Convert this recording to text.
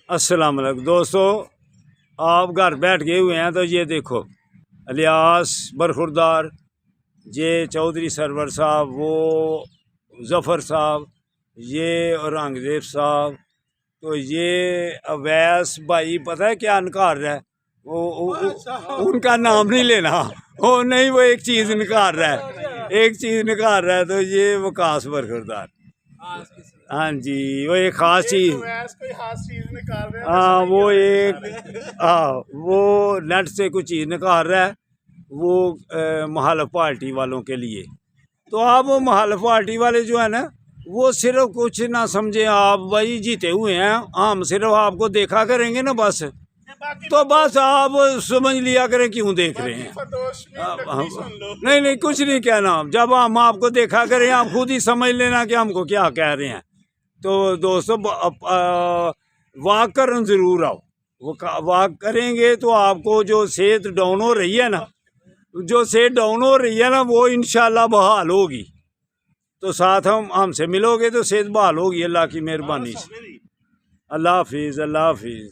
अस्सलाम वालेकुम दोस्तों, आप घर बैठ गए हुए हैं तो ये देखो इलियास बरखुरदार, ये चौधरी सरवर साहब, वो ज़फ़र साहब, ये औरंगज़ेब साहब, तो ये अवैस भाई पता है क्या नकार रहा है वो उनका नाम नहीं लेना, वो नहीं, वो एक चीज़ नकार रहा है, एक चीज़ नकार रहा है, तो ये वकास बरखुरदार। हाँ जी, वो एक ख़ास चीज़, हाँ वो एक, हाँ वो नेट से कुछ चीज़ निकाल रहा है वो मुखालिफ पार्टी वालों के लिए। तो आप वो मुखालिफ पार्टी वाले जो है ना, वो सिर्फ कुछ ना समझे, आप भाई जीते हुए हैं, हम सिर्फ आपको देखा करेंगे ना बस, तो बस आप समझ लिया करें क्यों देख रहे हैं। नहीं नहीं, कुछ नहीं कहना, जब हम आपको देखा करें आप खुद ही समझ लेना कि हमको क्या कह रहे हैं। तो दोस्तों वॉक करन ज़रूर आओ, वॉक करेंगे तो आपको जो सेहत डाउन हो रही है ना, जो सेहत डाउन हो रही है ना, वो इंशाल्लाह बहाल होगी। तो साथ हमसे मिलोगे तो सेहत बहाल होगी अल्लाह की मेहरबानी से। अल्लाह हाफिज़, अल्लाह हाफिज़।